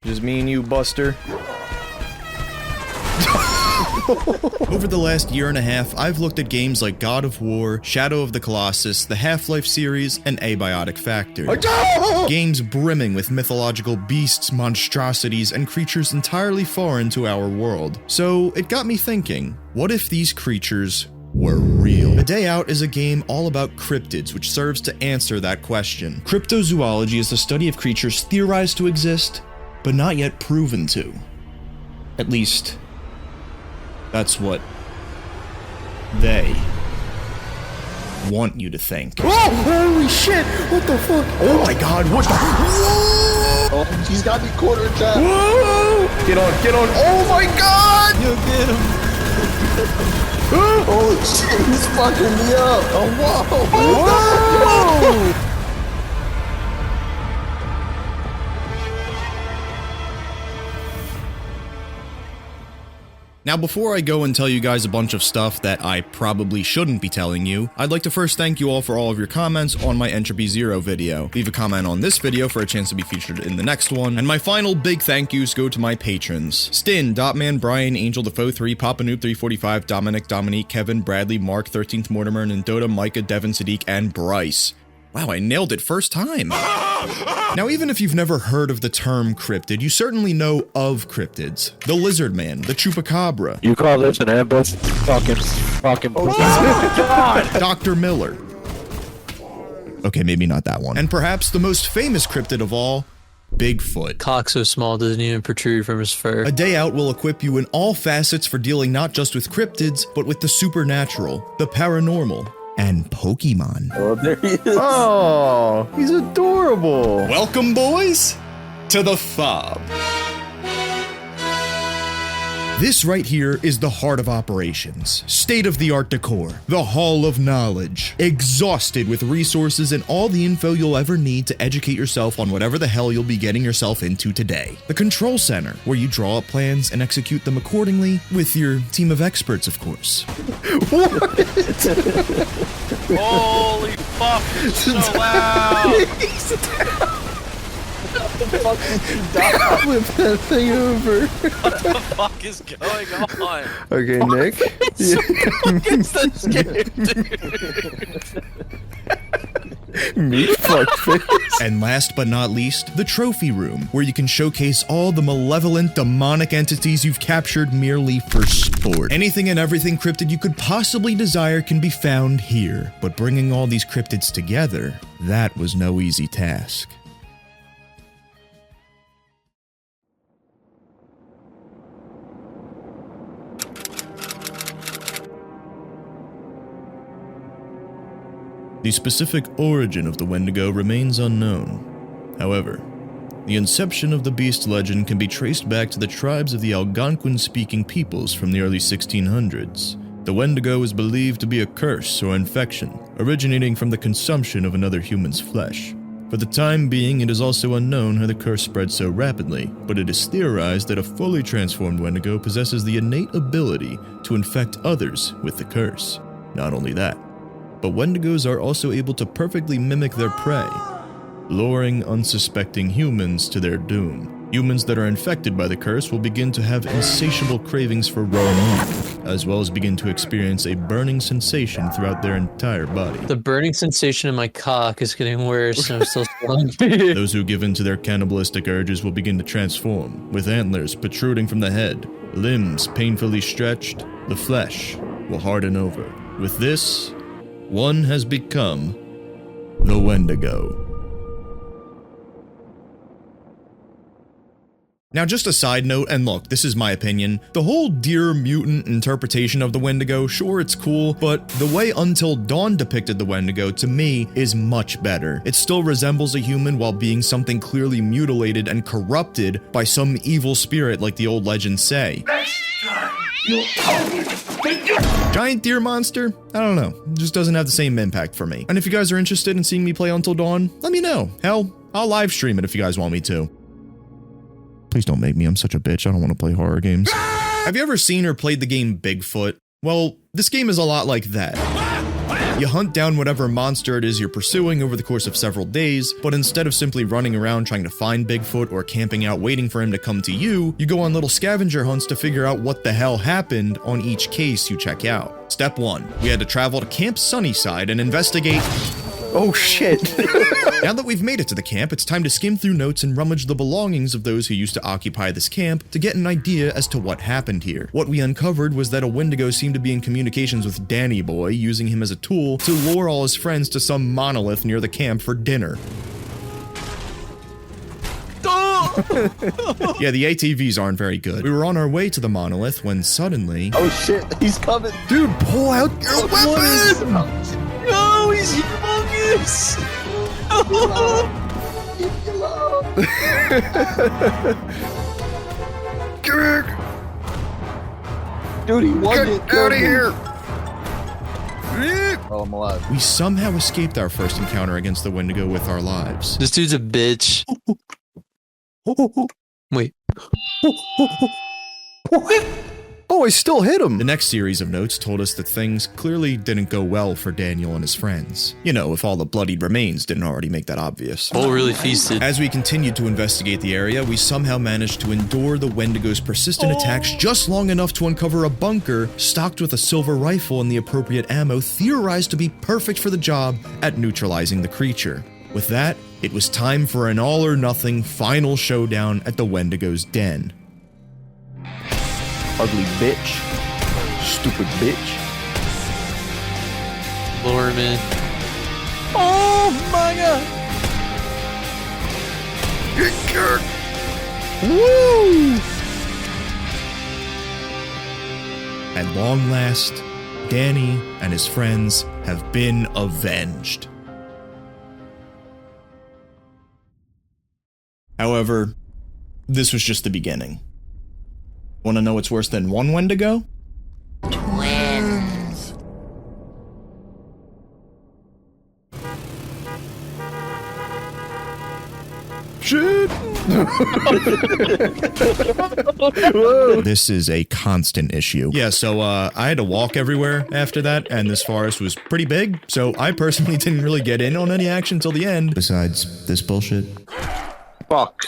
Just me and you, Buster. Over the last year and a half, I've looked at games like God of War, Shadow of the Colossus, the Half-Life series, and Abiotic Factor. Games brimming with mythological beasts, monstrosities, and creatures entirely foreign to our world. So it got me thinking, what if these creatures were real? A Day Out is a game all about cryptids, which serves to answer that question. Cryptozoology is the study of creatures theorized to exist, but not yet proven to. At least, that's what they want you to think. Oh, holy shit! What the fuck? Oh my god, what the? Oh, he's got me cornered, Jack. Whoa! Get on, get on! Oh my god! You get him. Holy shit, he's fucking me up. Oh, whoa! Whoa! Now, before I go and tell you guys a bunch of stuff that I probably shouldn't be telling you, I'd like to first thank you all for all of your comments on my Entropy Zero video. Leave a comment on this video for a chance to be featured in the next one, and my final big thank yous go to my patrons. Stin, Dotman, Brian, Angel Defoe 3, Papa Noob 345, Dominic, Dominique, Kevin, Bradley, Mark, 13th Mortimer, Nindota, Micah, Devin, Sadiq, and Bryce. Wow, I nailed it first time. Now, even if you've never heard of the term cryptid, you certainly know of cryptids. The lizard man, the chupacabra. You call this an ambush? Fucking. Oh, Dr. Miller. Okay, maybe not that one. And perhaps the most famous cryptid of all, Bigfoot. Cock so small doesn't even protrude from his fur. A Day Out will equip you in all facets for dealing not just with cryptids, but with the supernatural, the paranormal, and Pokemon. Oh, there he is. Oh, he's adorable. Welcome, boys, to the Fob. This right here is the heart of operations, state-of-the-art decor, the hall of knowledge, exhausted with resources and all the info you'll ever need to educate yourself on whatever the hell you'll be getting yourself into today. The control center, where you draw up plans and execute them accordingly, with your team of experts, of course. Holy fuck, it's so loud! What the fuck did you die? Flip that thing over. What the fuck is going on? Okay, Nick. It's so scared, dude. Me fuckface. And last but not least, the trophy room, where you can showcase all the malevolent, demonic entities you've captured merely for sport. Anything and everything cryptid you could possibly desire can be found here. But bringing all these cryptids together, that was no easy task. The specific origin of the Wendigo remains unknown. However, the inception of the beast legend can be traced back to the tribes of the Algonquin-speaking peoples from the early 1600s. The Wendigo is believed to be a curse or infection, originating from the consumption of another human's flesh. For the time being, it is also unknown how the curse spread so rapidly, but it is theorized that a fully transformed Wendigo possesses the innate ability to infect others with the curse. Not only that, but Wendigos are also able to perfectly mimic their prey, luring unsuspecting humans to their doom. Humans that are infected by the curse will begin to have insatiable cravings for raw meat, as well as begin to experience a burning sensation throughout their entire body. The burning sensation in my cock is getting worse, and I'm still hungry. Those who give in to their cannibalistic urges will begin to transform, with antlers protruding from the head, limbs painfully stretched, the flesh will harden over. With this, one has become the Wendigo. Now, just a side note, and look, this is my opinion, the whole deer mutant interpretation of the Wendigo, sure, it's cool, but the way Until Dawn depicted the Wendigo, to me, is much better. It still resembles a human while being something clearly mutilated and corrupted by some evil spirit like the old legends say. Giant deer monster? I don't know. It just doesn't have the same impact for me. And if you guys are interested in seeing me play Until Dawn, let me know. Hell, I'll live stream it if you guys want me to. Please don't make me. I'm such a bitch. I don't want to play horror games. Have you ever seen or played the game Bigfoot? Well, this game is a lot like that. You hunt down whatever monster it is you're pursuing over the course of several days, but instead of simply running around trying to find Bigfoot or camping out waiting for him to come to you, you go on little scavenger hunts to figure out what the hell happened on each case you check out. Step 1. We had to travel to Camp Sunnyside and investigate. Oh shit. Now that we've made it to the camp, it's time to skim through notes and rummage the belongings of those who used to occupy this camp to get an idea as to what happened here. What we uncovered was that a Wendigo seemed to be in communications with Danny Boy, using him as a tool to lure all his friends to some monolith near the camp for dinner. Yeah, the ATVs aren't very good. We were on our way to the monolith when suddenly... Oh shit, he's coming. Dude, pull out your weapon! No, he's humongous! Dude, he won it. Get out of here! Oh, I'm alive. We somehow escaped our first encounter against the Wendigo with our lives. This dude's a bitch. Wait. Oh, I still hit him. The next series of notes told us that things clearly didn't go well for Daniel and his friends. You know, if all the bloodied remains didn't already make that obvious. Bull really feasted. As we continued to investigate the area, we somehow managed to endure the Wendigo's persistent attacks just long enough to uncover a bunker stocked with a silver rifle and the appropriate ammo theorized to be perfect for the job at neutralizing the creature. With that, it was time for an all-or-nothing final showdown at the Wendigo's den. Ugly bitch. Stupid bitch. Lorman. Oh my god! Woo! At long last, Danny and his friends have been avenged. However, this was just the beginning. Want to know what's worse than one Wendigo? Twins. Shit! This is a constant issue. Yeah, so I had to walk everywhere after that, and this forest was pretty big, so I personally didn't really get in on any action till the end. Besides this bullshit. Fuck.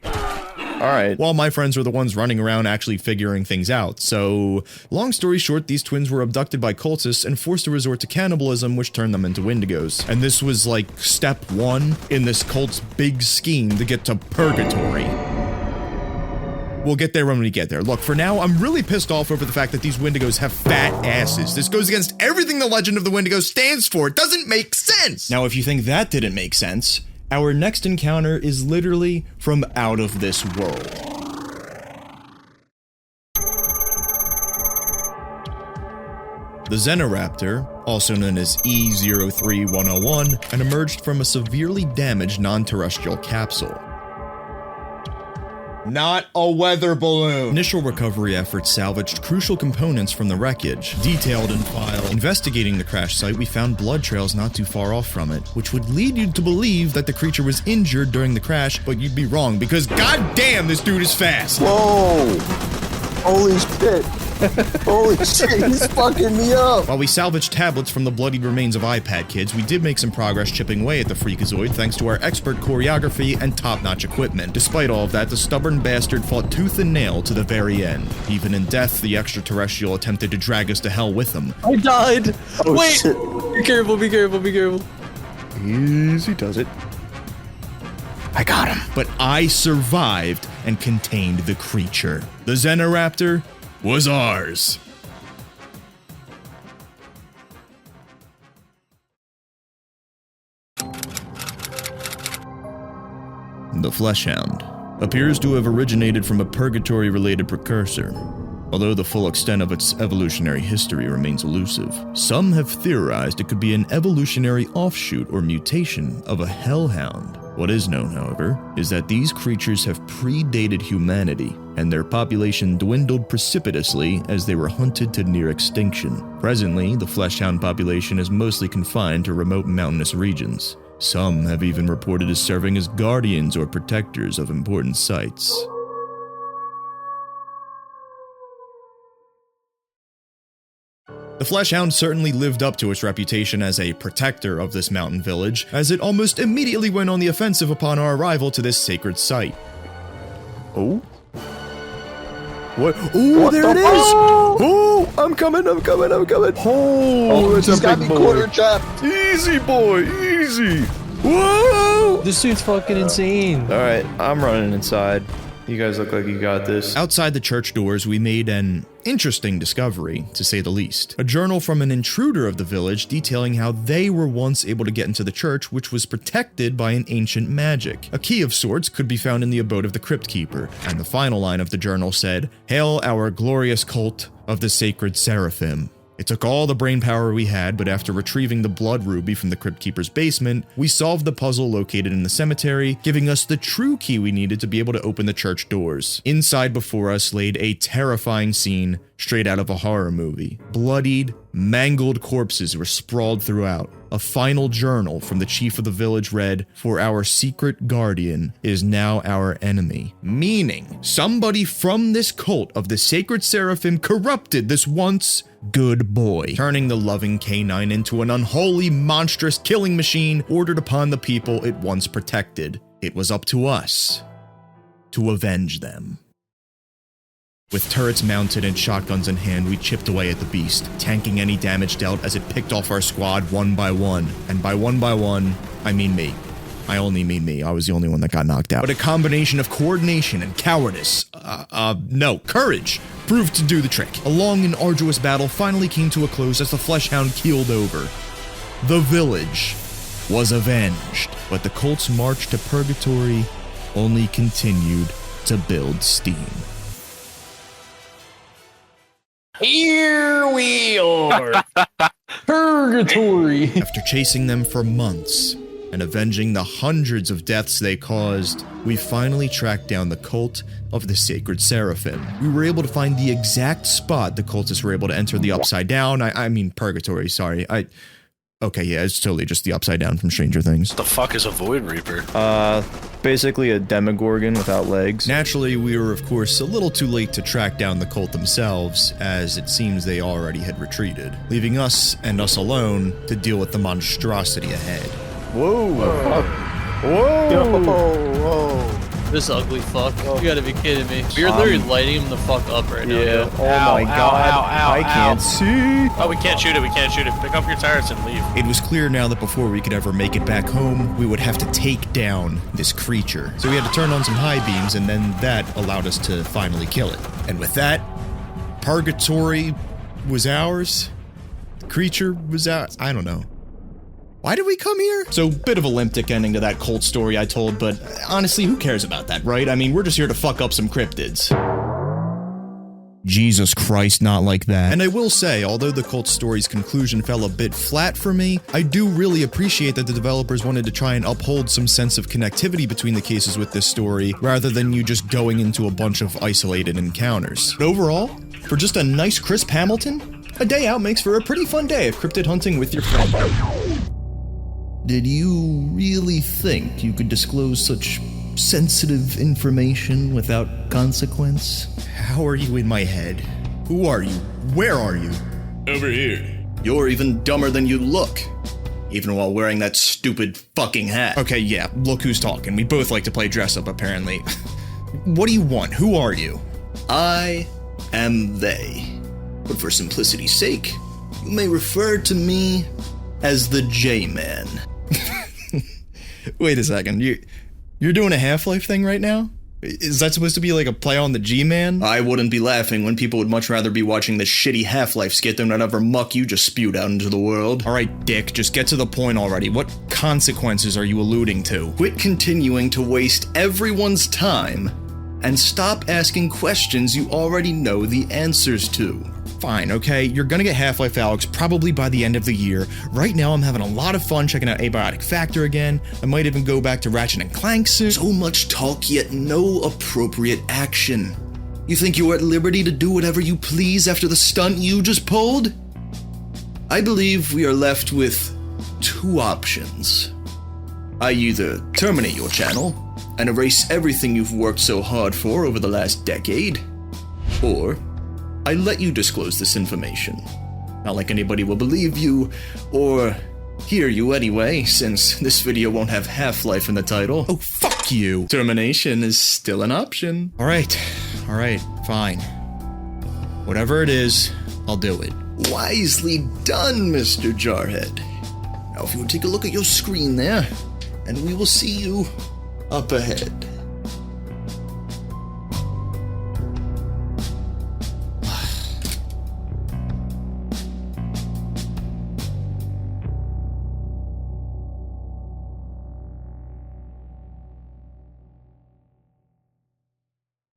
Alright. While my friends were the ones running around actually figuring things out. So, long story short, these twins were abducted by cultists and forced to resort to cannibalism, which turned them into Wendigos. And this was like step 1 in this cult's big scheme to get to purgatory. We'll get there when we get there. Look, for now, I'm really pissed off over the fact that these Wendigos have fat asses. This goes against everything the legend of the Wendigo stands for. It doesn't make sense! Now, if you think that didn't make sense, our next encounter is literally from out of this world. The Xenoraptor, also known as E03101, and emerged from a severely damaged non-terrestrial capsule. Not a weather balloon! Initial recovery efforts salvaged crucial components from the wreckage. Detailed in file. Investigating the crash site, we found blood trails not too far off from it, which would lead you to believe that the creature was injured during the crash, but you'd be wrong, because goddamn, this dude is fast! Whoa! Holy shit! Holy shit, he's fucking me up! While we salvaged tablets from the bloodied remains of iPad kids, we did make some progress chipping away at the freakazoid thanks to our expert choreography and top-notch equipment. Despite all of that, the stubborn bastard fought tooth and nail to the very end. Even in death, the extraterrestrial attempted to drag us to hell with him. I died. Oh, Wait. shit. Be careful, be careful, be careful. Easy does it. I got him. But I survived and contained the creature. The Xenoraptor was ours. The Flesh Hound appears to have originated from a purgatory-related precursor. Although the full extent of its evolutionary history remains elusive, some have theorized it could be an evolutionary offshoot or mutation of a hellhound. What is known, however, is that these creatures have predated humanity, and their population dwindled precipitously as they were hunted to near extinction. Presently, the fleshhound population is mostly confined to remote mountainous regions. Some have even reported as serving as guardians or protectors of important sites. The Flesh Hound certainly lived up to its reputation as a protector of this mountain village, as it almost immediately went on the offensive upon our arrival to this sacred site. Oh. What? Oh, there it is! Oh, I'm coming. Oh, it's He's a got big me boy. quarter trapped. Easy, boy, easy. Whoa! This dude's fucking insane. All right, I'm running inside. You guys look like you got this. Outside the church doors, we made an interesting discovery, to say the least. A journal from an intruder of the village detailing how they were once able to get into the church, which was protected by an ancient magic. A key of sorts could be found in the abode of the Crypt Keeper, and the final line of the journal said, "Hail our glorious cult of the sacred seraphim." It took all the brainpower we had, but after retrieving the blood ruby from the Crypt Keeper's basement, we solved the puzzle located in the cemetery, giving us the true key we needed to be able to open the church doors. Inside before us laid a terrifying scene straight out of a horror movie. Bloodied, mangled corpses were sprawled throughout. A final journal from the chief of the village read, "For our secret guardian is now our enemy." Meaning, somebody from this cult of the sacred seraphim corrupted this once good boy, turning the loving canine into an unholy, monstrous killing machine ordered upon the people it once protected. It was up to us to avenge them. With turrets mounted and shotguns in hand, we chipped away at the beast, tanking any damage dealt as it picked off our squad one by one. And by one, I mean me. I only mean me. I was the only one that got knocked out. But a combination of coordination and cowardice, courage, proved to do the trick. A long and arduous battle finally came to a close as the Flesh Hound keeled over. The village was avenged, but the cult's march to purgatory only continued to build steam. Here we are. Purgatory. After chasing them for months and avenging the hundreds of deaths they caused, we finally tracked down the cult of the sacred seraphim. We were able to find the exact spot the cultists were able to enter the upside down. I mean purgatory, sorry. Okay, yeah, it's totally just the upside down from Stranger Things. The fuck is a Void Reaper? Basically a demogorgon without legs. Naturally, we were of course a little too late to track down the cult themselves, as it seems they already had retreated, leaving us and us alone to deal with the monstrosity ahead. Whoa! Whoa. This ugly fuck. You gotta be kidding me. You're literally lighting him the fuck up right now. Yeah. Yo. Oh Ow, my ow, god. ow, I can't ow. see. Oh, we can't shoot it. Pick up your turrets and leave. It was clear now that before we could ever make it back home, we would have to take down this creature. So we had to turn on some high beams, and then that allowed us to finally kill it. And with that, purgatory was ours. The creature was ours. I don't know. Why did we come here? So, bit of a limptic ending to that cult story I told, but honestly, who cares about that, right? I mean, we're just here to fuck up some cryptids. Jesus Christ, not like that. And I will say, although the cult story's conclusion fell a bit flat for me, I do really appreciate that the developers wanted to try and uphold some sense of connectivity between the cases with this story, rather than you just going into a bunch of isolated encounters. But overall, for just a nice crisp Hamilton, a day out makes for a pretty fun day of cryptid hunting with your friend. Did you really think you could disclose such sensitive information without consequence? How are you in my head? Who are you? Where are you? Over here. You're even dumber than you look. Even while wearing that stupid fucking hat. Okay, yeah, look who's talking. We both like to play dress up, apparently. What do you want? Who are you? I am they. But for simplicity's sake, you may refer to me as the J-Man. Wait a second, you're doing a Half-Life thing right now? Is that supposed to be like a play on the G-Man? I wouldn't be laughing when people would much rather be watching the shitty Half-Life skit than whatever muck you just spewed out into the world. Alright, Dick, just get to the point already. What consequences are you alluding to? Quit continuing to waste everyone's time and stop asking questions you already know the answers to. Fine, okay, you're gonna get Half-Life Alyx probably by the end of the year. Right now I'm having a lot of fun checking out Abiotic Factor again. I might even go back to Ratchet & Clank soon. So much talk, yet no appropriate action. You think you're at liberty to do whatever you please after the stunt you just pulled? I believe we are left with two options. I either terminate your channel and erase everything you've worked so hard for over the last decade, or I let you disclose this information, Not like anybody will believe you, or hear you anyway, since this video won't have Half-Life in the title. Oh, fuck you! Termination is still an option. Alright, fine. Whatever it is, I'll do it. Wisely done, Mr. Jarhead. Now if you would take a look at your screen there, and we will see you up ahead.